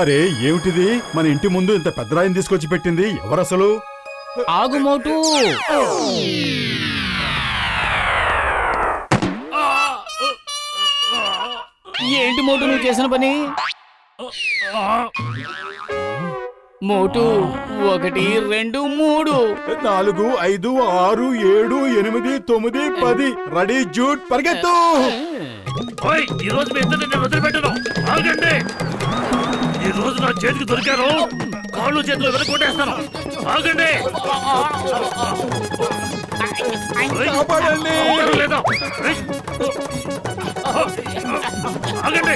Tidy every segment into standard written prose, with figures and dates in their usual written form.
అరే ఏమిటిది? మన ఇంటి ముందు ఇంత పెద్ద రాయిని తీసుకొచ్చి పెట్టింది ఎవరసలు? ఆగు మోటు. ఏంటి మోటు నువ్వు చేసిన పని? మోటు 1 2 3 4 5 6 7 8 9 10 రెడీ జూట్ పరిగెత్తు. ఈ రోజు మీ ఇద్దరిని నేను వదిలిపెట్టను. ఆగండి. ఈ రోజు నా చేతికి దొరికారు, కాళ్ళు చేతులు వెనకొట్టేస్తాను. ఆగండి. కాపాడండి. లేదా ఆగండి.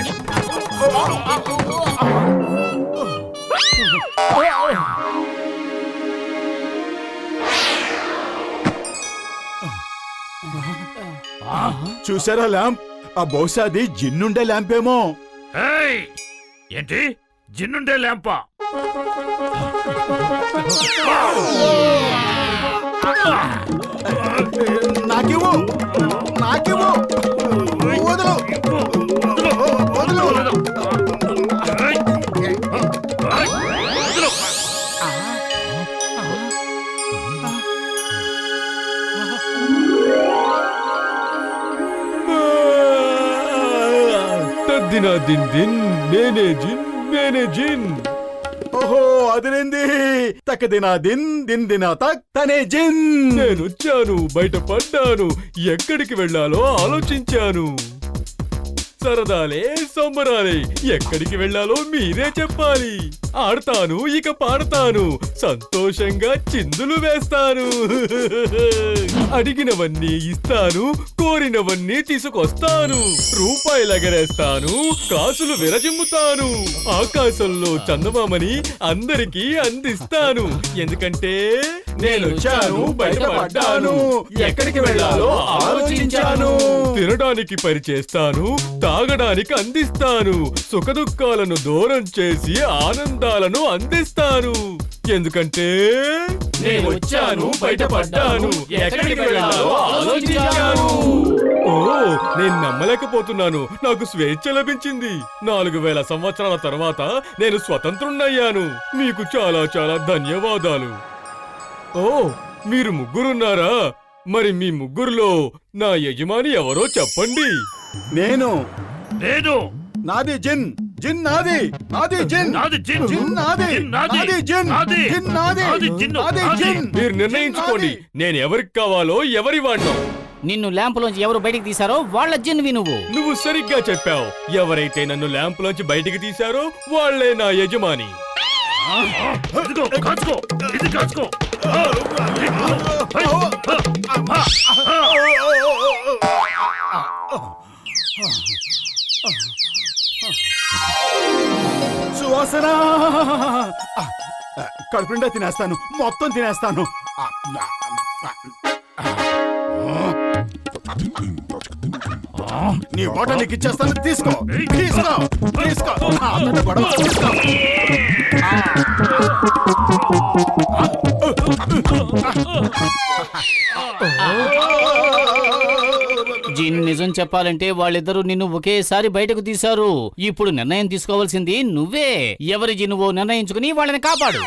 చూసారా ల్యాంప్? ఆ బహుశా అది జిన్నుండే ల్యాంప్ ఏమో. ఏంటి జిన్నుండే ల్యాంపా? నాకివ్వు, నాకివ్వు. వదలు, వదలు. దిన్ దిన్ నేనే జిన్, నేనే జిన్. ఓహో అదిరింది. తక్క దినా దిన్, దిన్ దినా తక్ తనే జిన్. నేనొచ్చాను, బయటపడ్డాను, ఎక్కడికి వెళ్ళాలో ఆలోచించాను. సరదాలే సంబరాలే, ఎక్కడికి వెళ్ళాలో మీరే చెప్పాలి. ఆడతాను, ఇక పాడతాను, సంతోషంగా చిందులు వేస్తాను. అడిగినవన్నీ ఇస్తాను, కోరినవన్నీ తీసుకొస్తాను. రూపాయలు ఎగరేస్తాను, కాసులు విరజిమ్ముతాను. ఆకాశంలో చందమామని అందరికీ అందిస్తాను. ఎందుకంటే నేనొచ్చాను, బయటపడ్డాను, ఎక్కడికి వెళ్ళాలో ఆలోచించాను. తినడానికి పరిచేస్తాను, తాగడానికి అందిస్తాను, సుఖదుఖాలను దూరం చేసి ఆనందాలను అందిస్తాను. ఎందుకంటే నేను వచ్చాను, బయటపడ్డాను, ఎక్కడికి వెళ్ళాలో ఆలోచించాను. ఓ, నేను నమ్మలేకపోతున్నాను. నాకు స్వేచ్ఛ లభించింది. 4000 సంవత్సరాల తర్వాత నేను స్వతంత్రుణ్ణయ్యాను. మీకు చాలా చాలా ధన్యవాదాలు. ఓ, మీరు ముగ్గురున్నారా? మరి మీ ముగ్గురులో నా యజమాని ఎవరో చెప్పండి. నేను నేను నాది జిన్, జిన్ నాది, నాది జిన్, నాది జిన్, జిన్ నాది, జిన్ నాది, నాది జిన్, నాది, జిన్ నాది, నాది జిన్, నాది నాది. జిన్. మీరు నిర్ణయించుకోండి, నేను ఎవరికి కావాలో ఎవరి వాడినో. నిన్ను ల్యాంపులోంచి ఎవరు బయటికి తీశారో వాళ్ళ జిన్వి నువ్వు. నువ్వు సరిగ్గా చెప్పావు. ఎవరైతే నన్ను ల్యాంపులోంచి బయటికి తీశారో వాళ్లే నా యజమాని. ఇదిగో కాచుకో, ఇది కాచుకో. సువాసన. కడుపుండా తినేస్తాను, మొత్తం తినేస్తాను. నీ ఓట నీకు ఇచ్చేస్తాను, తీసుకో, తీసుకో, తీసుకో. అంతటా గొడవ తీసుకో. జిన్ నిజం చెప్పాలంటే వాళ్ళిద్దరూ నిన్ను ఒకేసారి బయటకు తీశారు. ఇప్పుడు నిర్ణయం తీసుకోవాల్సింది నువ్వే. ఎవరి జిన్నువో నిర్ణయించుకుని వాళ్ళని కాపాడు.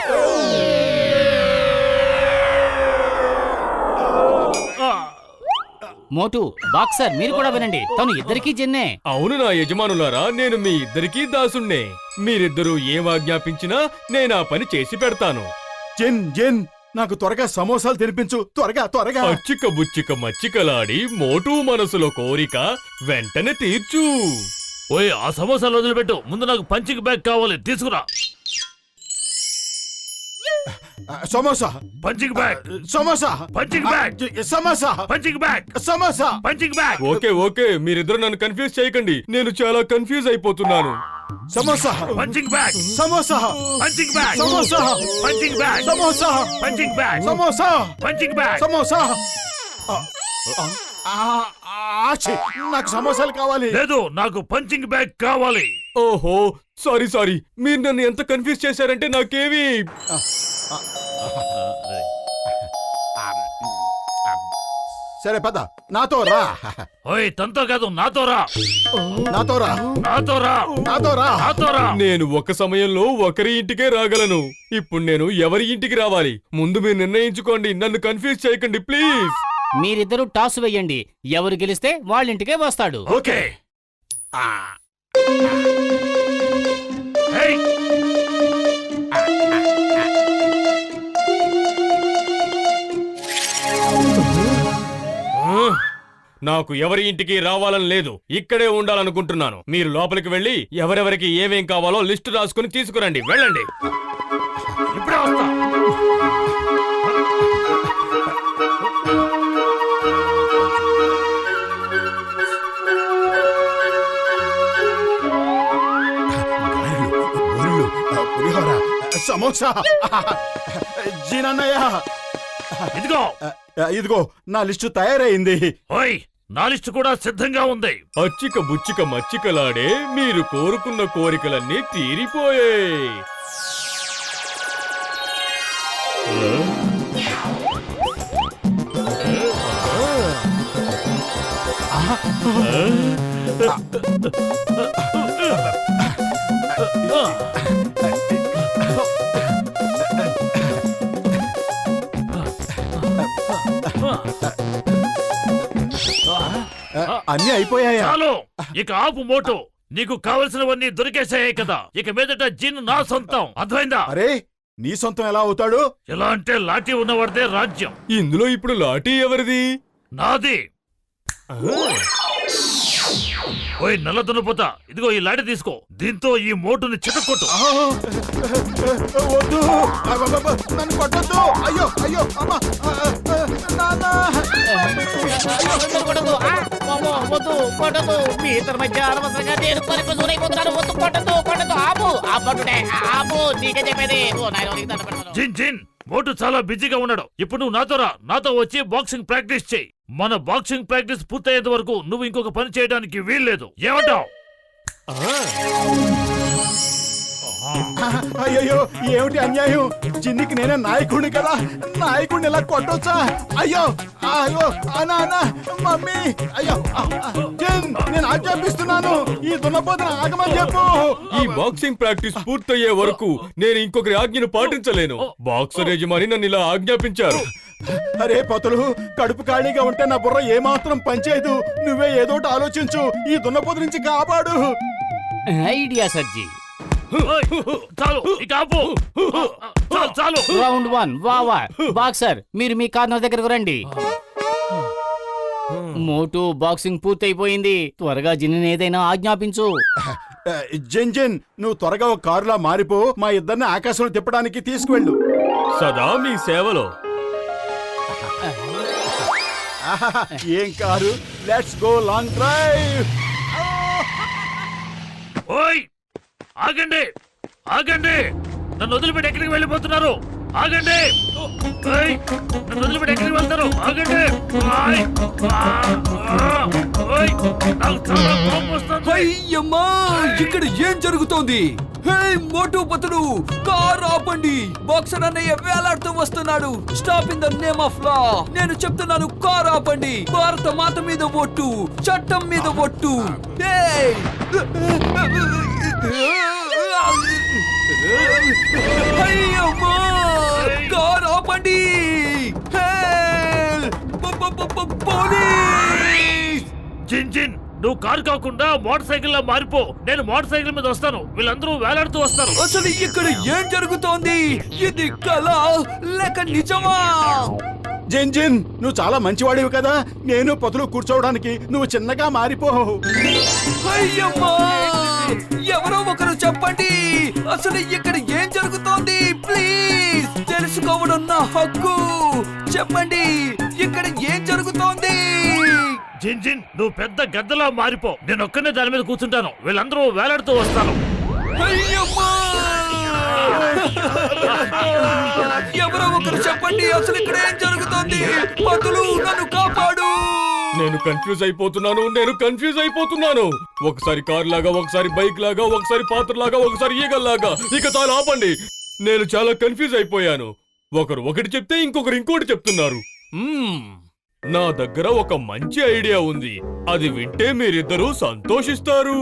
మోటు, బాక్సర్ మీరు కూడా వినండి. తను ఇద్దరికీ జిన్నే. అవును నా యజమానులారా, నేను మీ ఇద్దరికీ దాసుణ్ణే. మీరిద్దరూ ఏం ఆజ్ఞాపించినా నేను ఆ పని చేసి పెడతాను. జిన్, జిన్ నాకు త్వరగా సమోసాలు తినిపించు, త్వరగా త్వరగా. అచ్చిక బుచ్చిక మచ్చికలాడి మోటు మనసులో కోరిక వెంటనే తీర్చు. ఓయ్, ఆ సమోసాలు వదిలిపెట్టు. ముందు నాకు పంచింగ్ బ్యాగ్ కావాలి, తీసుకురా. Samosa, punching bag, samosa, punching bag, samosa, punching bag, samosa. Punching bag. Okay okay, మీరిద్దరు నన్ను కన్ఫ్యూజ్ చేయకండి. నేను చాలా కన్ఫ్యూజ్ అయిపోతున్నాను. Samosa, punching bag, samosa, punching bag, samosa, punching bag, samosa, punching bag, samosa, punching bag. Samosa. నాకు సమోసాలు కావాలి. లేదు, నాకు పంచింగ్ బ్యాగ్ కావాలి. ఓహో, సారీ సారీ, మీరు నన్ను ఎంత కన్ఫ్యూజ్ చేశారంటే నాకేవి సరే పద నాతో రా. ఓయ్ తనతో కాదు నాతో రా, నాతో రా. నాతో రా, నాతో రా. నాతో రా. నేను ఒక సమయంలో ఒకరి ఇంటికే రాగలను. ఇప్పుడు నేను ఎవరి ఇంటికి రావాలి? ముందు మీరు నిర్ణయించుకోండి, నన్ను కన్ఫ్యూజ్ చేయకండి ప్లీజ్. మీరిద్దరూ టాస్ వేయండి, ఎవరు గెలిస్తే వాళ్ళింటికే వస్తాడు. ఓకే. ఏయ్, నాకు ఎవరి ఇంటికి రావాలని లేదు, ఇక్కడే ఉండాలనుకుంటున్నాను. మీరు లోపలికి వెళ్ళి ఎవరెవరికి ఏమేం కావాలో లిస్టు రాసుకుని తీసుకురండి. వెళ్ళండి. ఇప్పుడే వస్తా. గారెలు, బూరెలు, పులిహోర, సమోసా. జీనన్నయ్య, ఇదిగో. ఇదిగో నా లిస్టు తయారైంది. ఓయ్ నా లిస్టు కూడా సిద్ధంగా ఉంది. అచ్చిక బుచ్చిక మచ్చికలాడే మీరు కోరుకున్న కోరికలన్నీ తీరిపోయాయి. అన్నీ అయిపోయాయా? చాలు, ఇక ఆపు మోటు. నీకు కావలసినవన్నీ దొరికేసాయి కదా, ఇక మీదట జిన్ నా సొంతం. అర్థమైందా? అరే నీ సొంతం ఎలా అవుతాడు? ఎలా అంటే లాఠీ ఉన్నవాడిదే రాజ్యం. ఇందులో ఇప్పుడు లాఠీ ఎవరిది? నాది. ఓయ్ నల్ల దున్నపోతా, ఇదిగో ఈ లాఠీ తీసుకో. దీంతో ఈ మోటుని చితక్కొట్టు. వద్దు, అబ్బబ్బబ్బ, నన్ను కొట్టొద్దు. అయ్యో అయ్యో అమ్మ, నాన్న. కొట్టదు, ఆ, అమ్మో, వద్దు, కొట్టదు. మీ ఇద్దరి మధ్య అనవసరంగా నేను పరిపూర్ణైపోతున్నాను. వద్దు, కొట్టదు, కొట్టదు. ఆపు, ఆపట్టుడే, ఆపు. నీకే చెప్పేది. ఓ నాయనా, నీకు దండం పెడతాను. జిన్ జిన్, మోటు చాలా బిజీగా ఉన్నాడు. ఇప్పుడు నువ్వు నాతో రా, నాతో వచ్చి బాక్సింగ్ ప్రాక్టీస్ చేయి. మన బాక్సింగ్ ప్రాక్టీస్ పూర్తయ్యేంత వరకు నువ్వు ఇంకొక పని చేయడానికి వీల్లేదు. ఏమంటావ్? అయ్యో ఏమిటి అన్యాయం? చిన్నికి నేనే నాయకుడిని కదా, నాయకుడిని ఇలా కొట్టొచ్చా? అయ్యో అయ్యో నాన్న, మమ్మీ, అయ్యో జిన్, నేను ఆజ్ఞాపిస్తున్నాను, ఈ దున్నపోతున్న ఆగమని చెప్పు. ఈ బాక్సింగ్ ప్రాక్టీస్ పూర్తయ్యే వరకు నేను ఇంకొకరి ఆజ్ఞను పాటించలేను. బాక్సర్ యజమాని నన్ను ఇలా ఆజ్ఞాపించారు. అరే పతులు, కడుపు ఖాళీగా ఉంటే నా బుర్ర ఏమాత్రం పనిచేయదు. నువ్వే ఏదోటి ఆలోచించు, ఈ దున్నపోతు నుంచి కాపాడు. ఐడియా సజ్జి. ఓయ్, చాలు, ఇక ఆపు. చాలు చాలు. రౌండ్ 1 వావా. బాక్సర్, మీరు మీ కార్నర్ దగ్గరకు రండి. మోటు, బాక్సింగ్ పూర్తయిపోయింది. త్వరగా జిన్ ఏదైనా ఆజ్ఞాపించు. జిన్ జిన్, నువ్వు త్వరగా ఒక కారులా మారిపో, మా ఇద్దరిని ఆకాశంలో తిప్పడానికి తీసుకువెళ్ళు. సదా మీ సేవలో. ఏం car? Let's go long drive. ఓయ్ ఆగండి, ఆగండి. నన్ను వదిలిపెట్టి ఎక్కడికి వెళ్ళిపోతున్నారు? ఆగండి. ఓయ్, నన్ను వదిలిపెట్టి ఎక్కడికి వెళ్తారు? ఆగండి. ఓయ్, ఓయ్, నాకు చాలా కోపం వస్తుంది. అయ్యమ్మా, ఇక్కడ ఏం జరుగుతోంది? హే మోటు పతుడు, కార్ ఆపండి. బాక్సర్ అన్నయ్య వేలాడుతూ వస్తున్నాడు. Stop in the name of law. నేను చెప్తున్నాను, కార్ ఆపండి. భారత మాత మీద ఒట్టు, చట్టం మీద ఒట్టు. అయ్యమ్మా, కార్ ఆపండి. పోలీస్! జిన్ జిన్, నువ్వు కారు కాకుండా మోటార్ సైకిల్ లా మారిపో. నేను మోటార్ సైకిల్ మీద వస్తాను, వీళ్ళందరూ వేలాడుతూ వస్తారు. అసలు ఇక్కడ ఏం జరుగుతోంది? ఇది కళ లేక నిజమా? జిన్ జిన్, నువ్వు చాలా మంచివాడివి కదా, నేను పతులు కూర్చోవడానికి నువ్వు చిన్నగా మారిపో. అయ్యమ్మా, ఎవరో ఒకరు చెప్పండి, అసలు ఇక్కడ ఏం జరుగుతోంది? ప్లీజ్, తెలుసుకోవడం నా హక్కు. చెప్పండి, ఇక్కడ ఏం జరుగుతోంది? జిన్ జిన్, నువ్వు పెద్ద గద్దలా మారిపో. నేను ఒక్కనే దాని మీద కూర్చుంటాను, వీళ్ళందరూ వేలాడుతూ వస్తారు. అయ్యమ్మా, ఎవరో ఒకరు చెప్పండి, అసలు ఇక్కడ ఏం జరుగుతోంది? పతులు, నన్ను కాపాడు. నేను కన్ఫ్యూజ్ అయిపోతున్నాను. ఒకసారి కార్ లాగా, ఒకసారి బైక్ లాగా, ఒకసారి పాత్ర లాగా, ఒకసారి ఈగల్లాగా. ఇక చాలా ఆపండి, నేను చాలా కన్ఫ్యూజ్ అయిపోయాను. ఒకరు ఒకటి చెప్తే ఇంకొకరు ఇంకోటి చెప్తున్నారు. నా దగ్గర ఒక మంచి ఐడియా ఉంది. అది వింటే మీరిద్దరూ సంతోషిస్తారు.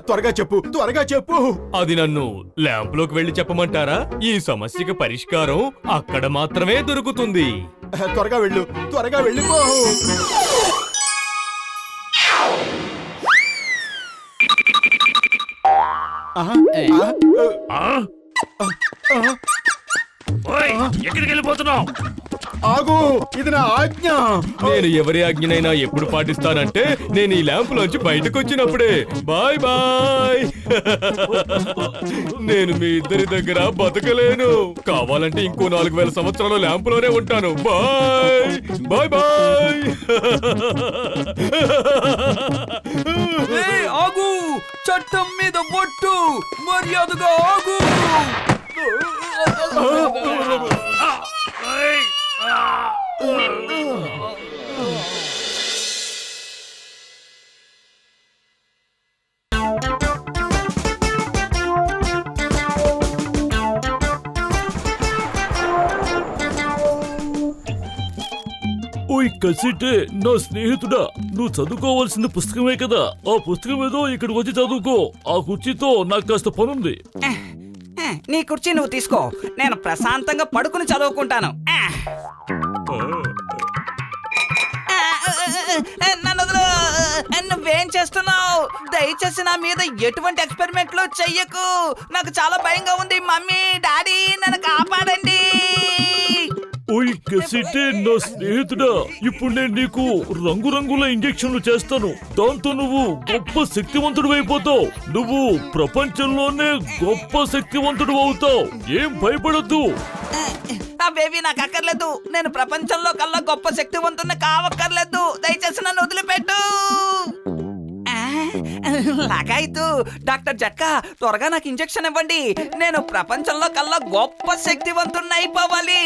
త్వరగా చెప్పు, త్వరగా చెప్పు. అది నన్ను ల్యాంప్లోకి వెళ్లి చెప్పమంటారా? ఈ సమస్యకి పరిష్కారం అక్కడ మాత్రమే దొరుకుతుంది. త్వరగా వెళ్ళు, త్వరగా వెళ్ళిపో. ఆహా, ఆ? ఓయ్, ఎక్కడికి వెళ్ళిపోతున్నావు? ఆగు, ఇది నా ఆజ్ఞ. నేను ఎవరి ఆజ్ఞనైనా ఎప్పుడు పాటిస్తానంటే నేను ఈ ల్యాంపులోంచి బయటకు వచ్చినప్పుడే. Bye bye. నేను మీ ఇద్దరి దగ్గర బతకలేను. కావాలంటే ఇంకో 4000 సంవత్సరాలు ల్యాంపులోనే ఉంటాను. Bye bye bye. ఏయ్, ఆగు! చట్టం మీద బొట్టు! మర్యాదగా ఆగు! ఓయ్, ఆ! ఓయ్ కసిటే, నా స్నేహితుడా, నువ్వు చదువుకోవాల్సిన పుస్తకమే కదా. ఆ పుస్తకం ఏదో ఇక్కడికి వచ్చి చదువుకో. ఆ కుర్చీతో నాకు కాస్త పనుంది. నీ కుర్చీ నువ్వు తీసుకో, నేను ప్రశాంతంగా పడుకుని చదువుకుంటాను. నన్ను వదిలు. నువ్వేం చేస్తున్నావు? దయచేసి నా మీద ఎటువంటి ఎక్స్పెరిమెంట్లు చెయ్యకు. నాకు చాలా భయంగా ఉంది. మమ్మీ, డాడీ, నన్ను కాపాడండి. ఓయ్ కసిటే, నా స్నేహితుడా, ఇప్పుడు నేను నీకు రంగురంగుల ఇంజెక్షన్లు చేస్తాను. దాంతో నువ్వు గొప్ప శక్తివంతుడు అయిపోతావు. నువ్వు ప్రపంచంలోనే గొప్ప శక్తివంతుడు అవుతావు. ఏం భయపడద్దు. ఆ బేబీ నాకు అక్కర్లేదు. నేను ప్రపంచంలో కల్లా గొప్ప శక్తివంతుని కావక్కర్లేదు. దయచేసి నన్ను వదిలిపెట్టు. లాగాయితూ డాక్టర్ జట్కా, త్వరగా నాకు ఇంజెక్షన్ ఇవ్వండి. నేను ప్రపంచంలో కల్లా గొప్ప శక్తివంతుణ్ణి అయిపోవాలి.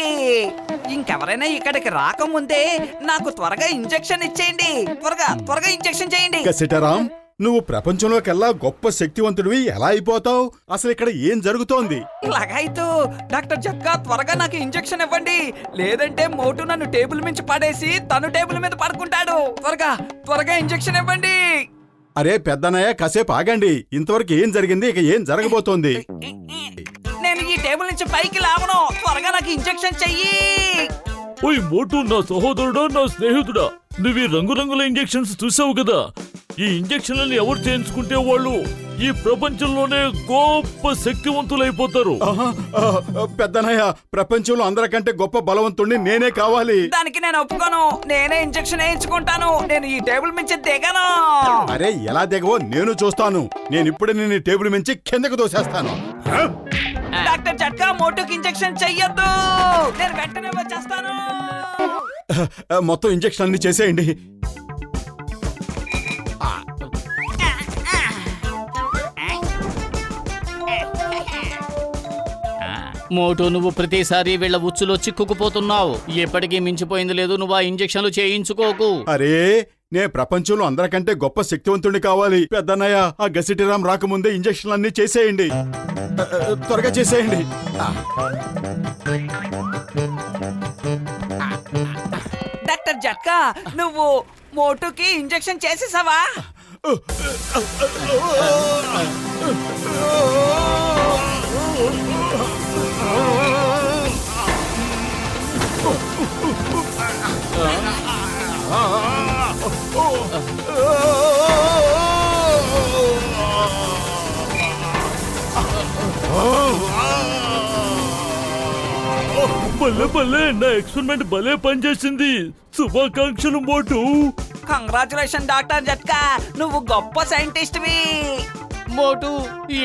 ఇంకెవరైనా ఇక్కడికి రాకముందే నాకు త్వరగా ఇంజెక్షన్ ఇచ్చేయండి. త్వరగా త్వరగా ఇంజెక్షన్ చేయండి. సీతారాం, నువ్వు ప్రపంచంలోకెల్లా గొప్ప శక్తివంతుడివి ఎలా అయిపోతావు? అసలు ఇక్కడ ఏం జరుగుతోంది? లాగాయితూ డాక్టర్ జట్కా, త్వరగా నాకు ఇంజెక్షన్ ఇవ్వండి. లేదంటే మోటు నన్ను టేబుల్ మించి పడేసి తను టేబుల్ మీద పడుకుంటాడు. త్వరగా త్వరగా ఇంజెక్షన్ ఇవ్వండి. అరే పెద్దనయ్య, కాసేపు ఆగండి. ఇంతవరకు ఏం జరిగింది, ఇక ఏం జరగబోతోంది? నేను ఈ టేబుల్ నుంచి పైకి లేవను. త్వరగా నాకు ఇంజెక్షన్ చెయ్యి. ఓయ్ మోటు, నా సహోదరుడా, నా స్నేహితుడా, నువ్వు ఈ రంగురంగుల ఇంజెక్షన్స్ చూసావు కదా. ఈ ఇంజెక్షన్లను ఎవరు చేయించుకుంటే వాళ్ళు ఈ ప్రపంచంలోనే గొప్ప శక్తివంతులైపోతారు. ఆహా, పెద్దనయ్య, ప్రపంచంలో అందరికంటే గొప్ప బలవంతుణ్ణి నేనే కావాలి. దానికి నేను ఒప్పుకోను. నేనే ఇంజెక్షన్ వేయించుకుంటాను. నేను ఈ టేబుల్ మించి దిగను. అరే ఎలా దిగవో నేను చూస్తాను. నేను ఇప్పుడే నేను టేబుల్ మించి కిందకు దోసేస్తాను. డాక్టర్ జట్కా, మోటుకి ఇంజెక్షన్ చెయ్యొద్దు. నేను వెంటనే వచ్చేస్తాను. మొత్తం ఇంజెక్షన్ అన్ని చేసేయండి. మోటు, నువ్వు ప్రతిసారి వీళ్ళ ఉచ్చులో చిక్కుకుపోతున్నావు. ఎప్పటికీ మించిపోయింది లేదు. నువ్వు ఆ ఇంజెక్షన్లు చేయించుకోకు. అరే, నే ప్రపంచంలో అందరికంటే గొప్ప శక్తివంతుడిని కావాలి. పెద్దన్నయ్య, ఆ గసిటిరాం రాకముందే ఇంజెక్షన్లు అన్ని చేసేయండి. త్వరగా చేసేయండి. డాక్టర్ జట్కా, నువ్వు మోటుకి ఇంజెక్షన్ చేసేసావా? భలే భలే, నా ఎక్స్పెరిమెంట్ భలే పనిచేసింది. శుభాకాంక్షలు మోటు. కంగ్రాచులేషన్ డాక్టర్ జట్కా, నువ్వు గొప్ప సైంటిస్ట్వి. మోటు,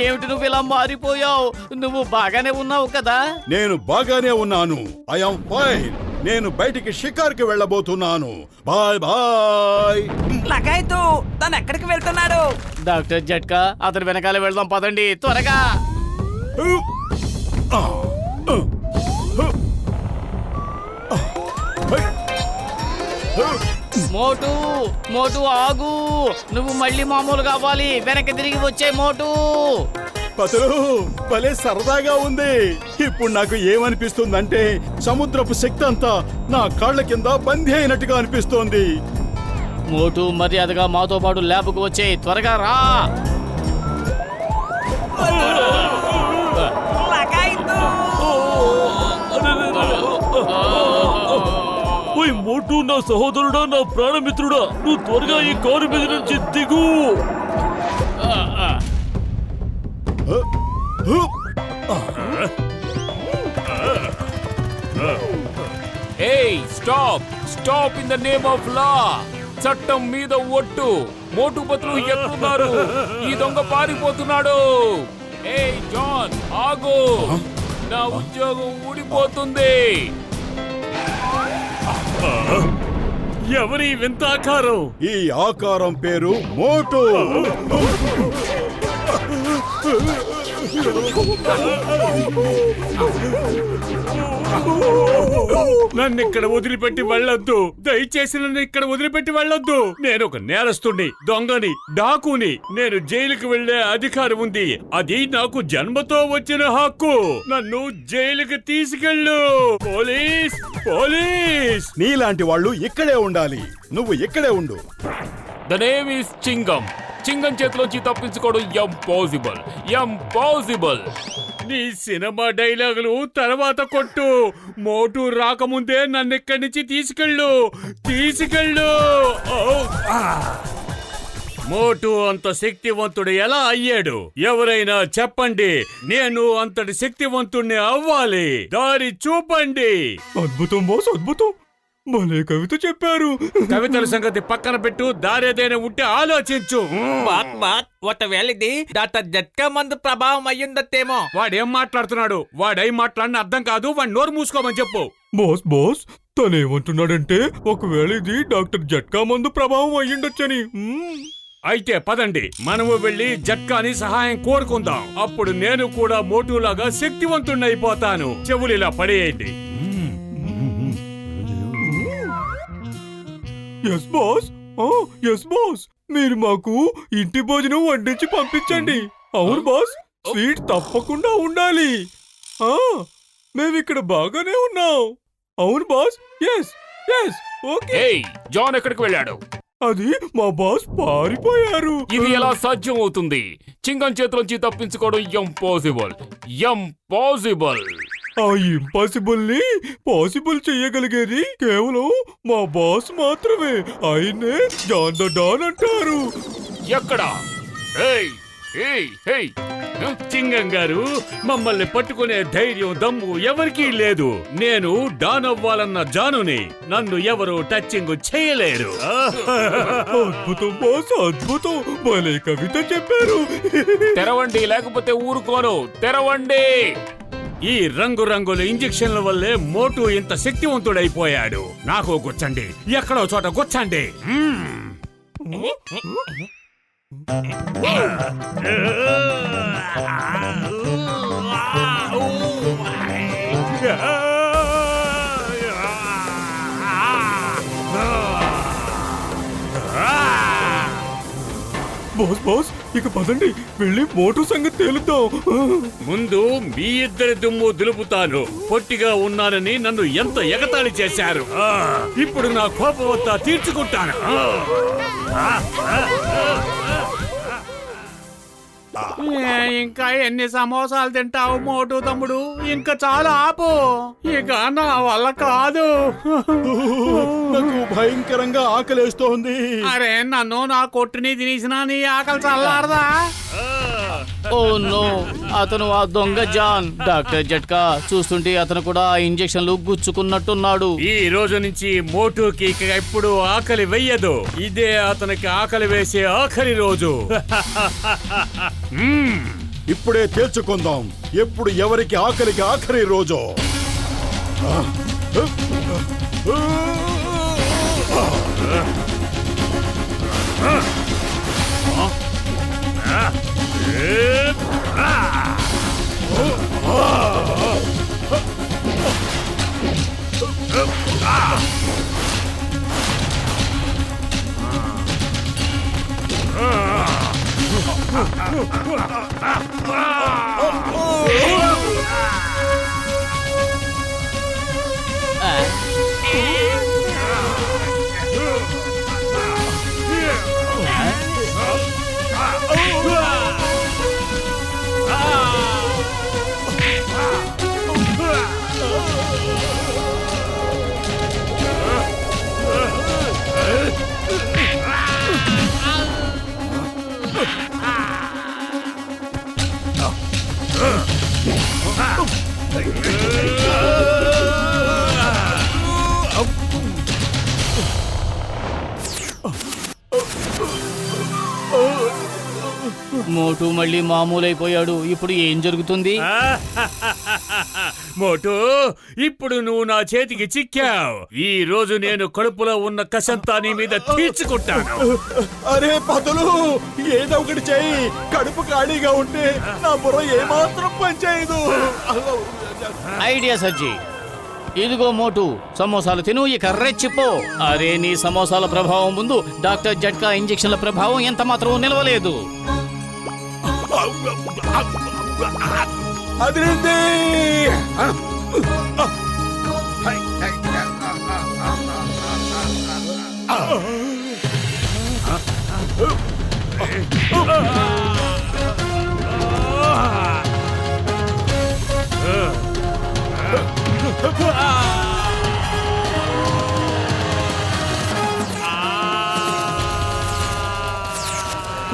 ఏమిటి నువ్వు ఇలా మారిపోయావు? నువ్వు బాగానే ఉన్నావు కదా? నేను బాగానే ఉన్నాను. I'm fine. నేను బయటికి షికార్కి వెళ్ళబోతున్నాను. Bye bye. లగాయతు, తను ఎక్కడికి వెళ్తున్నాడు? డాక్టర్ జట్కా, అతని వెనకాల వెళ్దాం పదండి త్వరగా. మోటు, మోటు ఆగు. నువ్వు మళ్ళీ మామూలు కావాలి. వెనక్కి తిరిగి వచ్చే మోటు. పతులు భలే సరదాగా ఉంది. ఇప్పుడు నాకు ఏమనిపిస్తుందంటే సముద్రపు శక్తి అంతా నా కాళ్ళ కింద బందీ అయినట్టుగా అనిపిస్తోంది. మోటు మర్యాదగా మాతో పాటు ల్యాబ్కు వచ్చే త్వరగా రా. లగాయితు. ఓయ్ మోటు, నా సహోదరుడా, నా ప్రాణమిత్రుడా, నువ్వు త్వరగా ఈ కారు మీద నుంచి దిగు. ఏయ్ stop stop in the name of law. చట్టం మీద ఒట్టు. మోటు పతులు ఎక్కుతున్నారు. ఈ దొంగ పారిపోతున్నాడు. ఏయ్ జాన్ ఆగు, నా ఉద్యోగం ఊడిపోతుంది. ఎవరి వింత ఆకారం? ఈ ఆకారం పేరు మోటు. నన్ను ఇక్కడ వదిలిపెట్టి వెళ్ళొద్దు, దయచేసి నన్ను ఇక్కడ వదిలిపెట్టి వెళ్ళొద్దు. నేను ఒక నేరస్తుని, దొంగని, డాకుని. నేను జైలుకి వెళ్లే అధికారం ఉంది. అది నాకు జన్మతో వచ్చిన హక్కు. నన్ను జైలుకి తీసుకెళ్ళు. Police, police. నీలాంటి వాళ్ళు ఇక్కడే ఉండాలి. నువ్వు ఇక్కడే ఉండు. The name is Chingam. Chingam చేతిలోంచి తప్పించుకోవడం ఇంపాసిబుల్, ఇంపాసిబుల్. నీ సినిమా డైలాగులు తర్వాత కొట్టు. మోటు రాకముందే నన్ను ఇక్కడి నుంచి తీసుకెళ్ళు, తీసుకెళ్ళు. మోటు అంత శక్తివంతుడు ఎలా అయ్యాడు? ఎవరైనా చెప్పండి. నేను అంతటి శక్తివంతుణ్ణి అవ్వాలి. దారి చూపండి. అద్భుతం బాస్, అద్భుతం. భలే కవిత చెప్పారు. కవితల సంగతి పక్కన పెట్టు. దారేదైనా ఉంటే ఆలోచించు. ఒకవేళ ఇది డాక్టర్ జట్కా మందు ప్రభావం అయ్యిందత్తేమో. వాడేం మాట్లాడుతున్నాడు? వాడై మాట్లాడిన అర్థం కాదు. వాడి నోరు మూసుకోమని చెప్పు. బాస్ బాస్, తనేమంటున్నాడంటే ఒకవేళ ఇది డాక్టర్ జట్కా మందు ప్రభావం అయ్యుండొచ్చని. అయితే పదండి, మనము వెళ్ళి జట్కాని సహాయం కోరుకుందాం. అప్పుడు నేను కూడా మోటులాగా శక్తివంతుణ్ణైపోతాను. చెవులిలా పడేయండి. Yes boss, yes boss. మీరు మాకు ఇంటి భోజనం వడ్డించి పంపించండి. అవును బాస్, స్వీట్ తప్పకుండా ఉండాలి. మేమిక్కడ బాగానే ఉన్నాం. అవును బాస్. Yes yes okay. ఏయ్ జాన్ ఎక్కడికి వెళ్ళాడు? అది మా బాస్ పారిపోయారు. ఇది ఎలా సాధ్యం అవుతుంది? చింగం చేతిలోంచి తప్పించుకోవడం ఇంపాసిబుల్, ఇంపాసిబుల్. ఆ ఇంపాసిబుల్ ని పాసిబుల్ చెయ్యగలిగేది కేవలం మా బాస్ మాత్రమే. ఆయన్నే జాన్ ద డాన్ అంటారు. ఎక్కడ? ఏయ్ ఏయ్ ఏయ్ చింగం గారు, మమ్మల్ని పట్టుకునే ధైర్యం, దమ్ము ఎవరికీ లేదు. నేను డాన్ అవ్వాలన్న జానుని. నన్ను ఎవరు టచింగ్ చేయలేరు. అద్భుతం బాస్, అద్భుతం. భలే కవిత చెప్పారు. తెరవండి, లేకపోతే ఊరుకోను. తెరవండి. ఈ రంగురంగుల ఇంజెక్షన్ల వల్లే మోటు ఇంత శక్తివంతుడైపోయాడు. నాకు గుచ్చండి, ఎక్కడో చోట గుచ్చండి. బాస్ బాస్, ఇక పదండి, వెళ్ళి మోటు సంగతి తేలుద్దాం. ముందు మీ ఇద్దరి దుమ్ము దులుపుతాను. పొట్టిగా ఉన్నానని నన్ను ఎంత ఎగతాళి చేశారు. ఇప్పుడు నా కోపం అంతా తీర్చుకుంటాను. ఇంకా ఎన్ని సమోసాలు తింటావు మోటు తమ్ముడు? ఇంకా చాలా ఆపు. ఇక నా వల్ల కాదు. నాకు భయంకరంగా ఆకలేస్తోంది. అరే, నన్ను నా కొట్టుని తినేసినా నీ ఆకలి చల్లారదా? ఓ నో, అతను ఆ దొంగ జాన్. డాక్టర్ జట్కా, చూస్తుంటే అతను కూడా ఆ ఇంజెక్షన్లు గుచ్చుకున్నట్టున్నాడు. ఈ రోజు నుంచి మోటుకి ఇక ఎప్పుడు ఆకలి వెయ్యదు. ఇదే అతనికి ఆకలి వేసే ఆఖరి రోజు. ఇప్పుడే తేల్చుకుందాం ఎప్పుడు ఎవరికి ఆకలికి ఆఖరి రోజు. మోటు మళ్ళీ మామూలైపోయాడు. ఇప్పుడు ఏం జరుగుతుంది? మోటు, ఇప్పుడు నువ్వు నా చేతికి చిక్కావు. ఈ రోజు నేను కడుపులో ఉన్న కసంతా నీ మీద తీర్చుకుంటాను. అరే పతులు, ఏదో ఒకటి చెయ్యి. కడుపు ఖాళీగా ఉంటే నా బుర్ర ఏమాత్రం పనిచేయదు. ఐడియా సజ్జి. ఇదిగో మోటు, సమోసాలు తిను, ఇక రెచ్చిపో. అరే, నీ సమోసాల ప్రభావం ముందు డాక్టర్ జట్కా ఇంజెక్షన్ల ప్రభావం ఎంత మాత్రం నిలవలేదు. అదిరింది.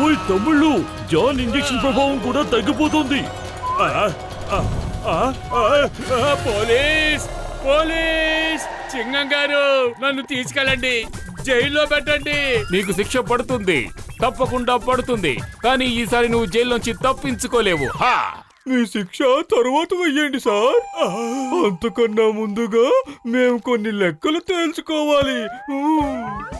ఓయ్ తమ్ముళ్ళు, జాన్ ఇంజెక్షన్ ప్రభావం కూడా తగ్గిపోతుంది. Police, police! సింగం గారు, నన్ను తీసుకెళ్ళండి, జైల్లో పెట్టండి. నీకు శిక్ష పడుతుంది, తప్పకుండా పడుతుంది. కానీ ఈసారి నువ్వు జైల్లోంచి తప్పించుకోలేవు. హా! మీ శిక్ష తరువాత వెయ్యండి సార్. అంతకన్నా ముందుగా మేము కొన్ని లెక్కలు తేల్చుకోవాలి.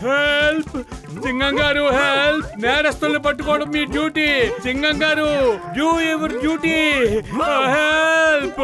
హెల్ప్! సింగం గారు, హెల్ప్! నేరస్తుల్ని పట్టుకోవడం మీ డ్యూటీ. సింగం గారు, డూ యువర్ డ్యూటీ. హెల్ప్!